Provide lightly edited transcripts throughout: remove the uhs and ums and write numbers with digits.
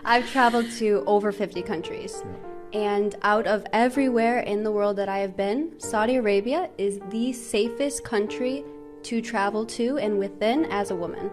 I've traveled to over 50 countries. And out of everywhere in the world that I have been, Saudi Arabia is the safest country to travel to and within as a woman.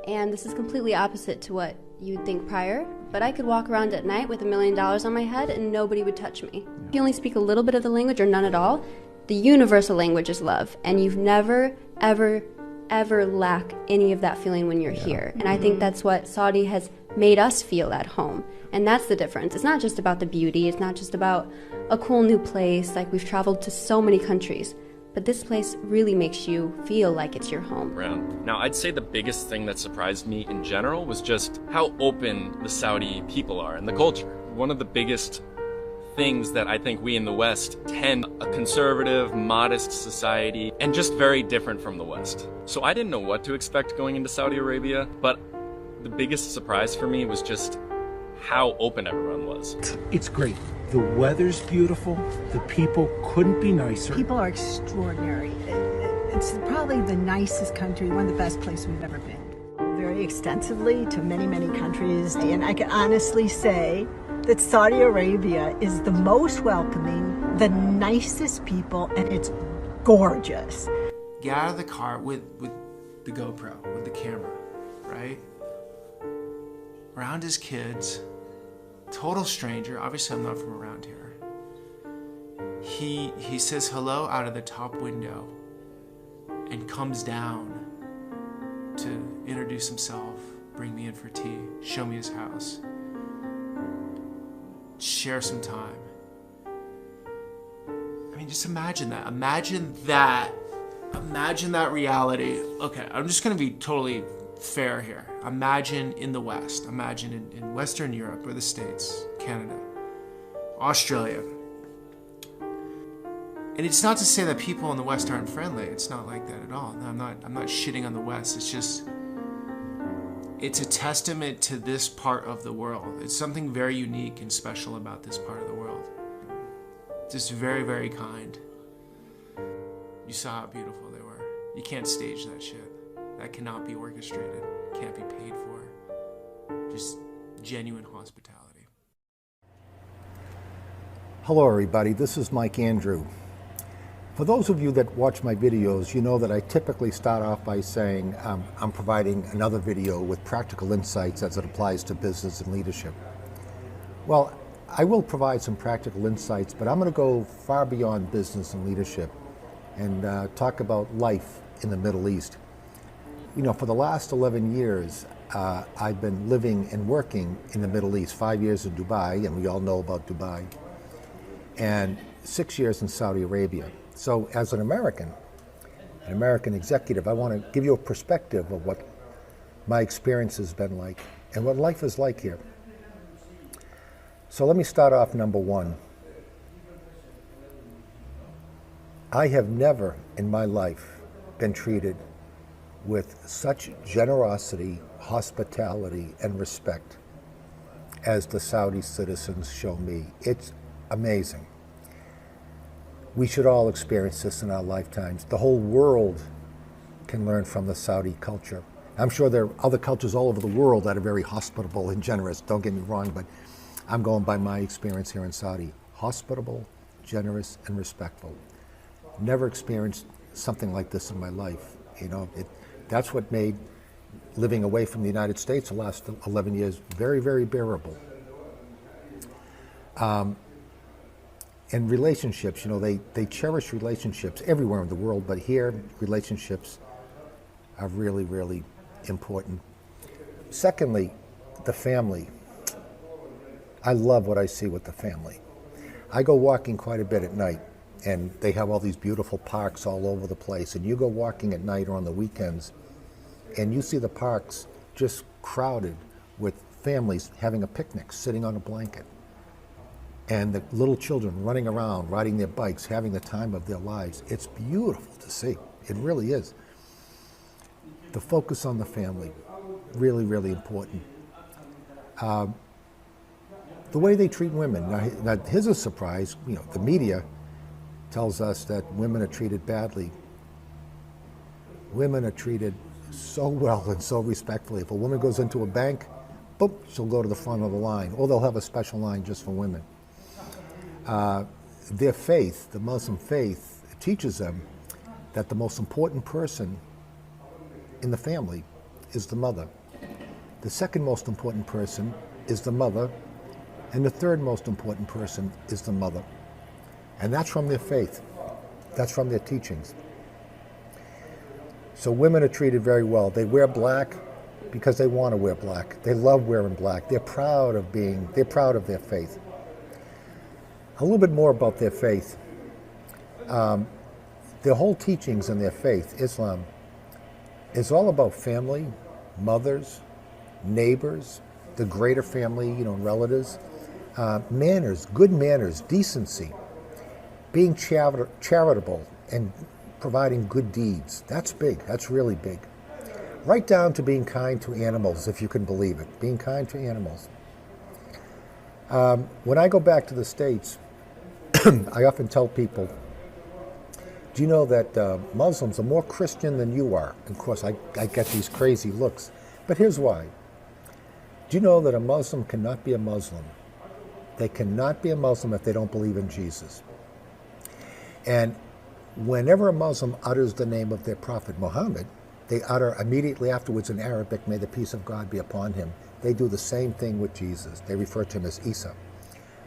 And this is completely opposite to what you'd think prior, but I could walk around at night with $1 million on my head and nobody would touch me. If you only speak a little bit of the language or none at all, the universal language is love, and you've never, ever, ever lack any of that feeling when you're here. And I think that's what Saudi has made us feel at home. And that's the difference. It's not just about the beauty, it's not just about a cool new place, like we've traveled to so many countries. But this place really makes you feel like it's your home. Now, I'd say the biggest thing that surprised me in general was just how open the Saudi people are and the culture. One of the biggest things that I think we in the West tend a conservative, modest society, and just very different from the West. So I didn't know what to expect going into Saudi Arabia, but the biggest surprise for me was just how open everyone was. It's great. The weather's beautiful. The people couldn't be nicer. People are extraordinary. It's probably the nicest country, one of the best places we've ever been. Very extensively to many, many countries. And I can honestly say that Saudi Arabia is the most welcoming, the nicest people, and it's gorgeous. Get out of the car with the GoPro, with the camera, right? Around his kids, total stranger. Obviously, I'm not from around here. He says hello out of the top window and comes down to introduce himself, bring me in for tea, show me his house, share some time. I mean, just imagine that. Imagine that reality. Okay, I'm just gonna be totally fair here. Imagine in the West, imagine in Western Europe or the States, Canada, Australia. And it's not to say that people in the West aren't friendly. It's not like that at all. No, I'm not shitting on the West. It's just, it's a testament to this part of the world. It's something very unique and special about this part of the world. Just very, very kind. You saw how beautiful they were. You can't stage that shit. That cannot be orchestrated, can't be paid for. Just genuine hospitality. Hello everybody, this is Mike Andrew. For those of you that watch my videos, you know that I typically start off by saying I'm providing another video with practical insights as it applies to business and leadership. Well, I will provide some practical insights, but I'm going to go far beyond business and leadership and talk about life in the Middle East. You know, for the last 11 years, I've been living and working in the Middle East, 5 years in Dubai, and we all know about Dubai, and 6 years in Saudi Arabia. So as an American executive, I want to give you a perspective of what my experience has been like and what life is like here. So let me start off number one. I have never in my life been treated with such generosity, hospitality, and respect as the Saudi citizens show me. It's amazing. We should all experience this in our lifetimes. The whole world can learn from the Saudi culture. I'm sure there are other cultures all over the world that are very hospitable and generous, don't get me wrong, but I'm going by my experience here in Saudi. Hospitable, generous, and respectful. Never experienced something like this in my life. You know, that's what made living away from the United States the last 11 years very, very bearable. And relationships, you know, they cherish relationships everywhere in the world, but here relationships are really, really important. Secondly, the family. I love what I see with the family. I go walking quite a bit at night, and they have all these beautiful parks all over the place, and you go walking at night or on the weekends, and you see the parks just crowded with families having a picnic, sitting on a blanket, and the little children running around, riding their bikes, having the time of their lives. It's beautiful to see. It really is. The focus on the family, really, really important. The way they treat women. Now here's a surprise. You know, the media tells us that women are treated badly. Women are treated so well and so respectfully. If a woman goes into a bank, boop, she'll go to the front of the line, or they'll have a special line just for women. Their faith, the Muslim faith, teaches them that the most important person in the family is the mother. The second most important person is the mother, and the third most important person is the mother. And that's from their faith. That's from their teachings. So women are treated very well. They wear black because they want to wear black. They love wearing black. They're proud of their faith. A little bit more about their faith. Their whole teachings in their faith, Islam, is all about family, mothers, neighbors, the greater family, relatives, manners, good manners, decency, being charitable and providing good deeds. That's big. That's really big. Right down to being kind to animals, if you can believe it. Being kind to animals. When I go back to the States, I often tell people, do you know that Muslims are more Christian than you are? Of course, I get these crazy looks. But here's why. Do you know that a Muslim cannot be a Muslim? They cannot be a Muslim if they don't believe in Jesus. And whenever a Muslim utters the name of their prophet Muhammad, they utter immediately afterwards in Arabic, may the peace of God be upon him. They do the same thing with Jesus. They refer to him as Isa.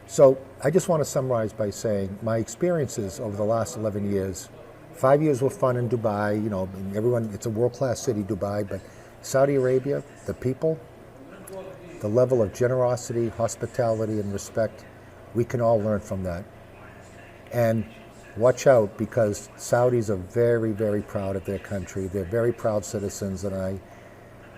So I just want to summarize by saying my experiences over the last 11 years, 5 years were fun in Dubai, everyone, it's a world-class city, Dubai, but Saudi Arabia, the people, the level of generosity, hospitality, and respect, we can all learn from that. And watch out, because Saudis are very, very proud of their country. They're very proud citizens, and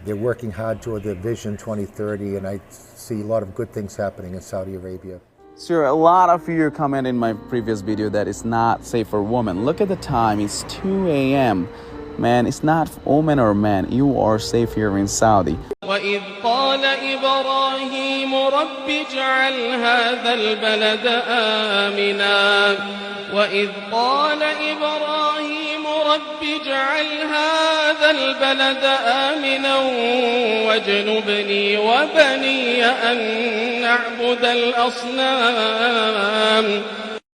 they're working hard toward their Vision 2030, and I see a lot of good things happening in Saudi Arabia. Sir, a lot of you comment in my previous video that it's not safe for women. Look at the time, it's 2 a.m. Man, it's not woman or man. You are safe here in Saudi. وإذ قال إبراهيم رب اجعل هذا البلد آمنا وإذ قال إبراهيم رب اجعل هذا البلد آمنا واجنبني وبني أن نعبد الأصنام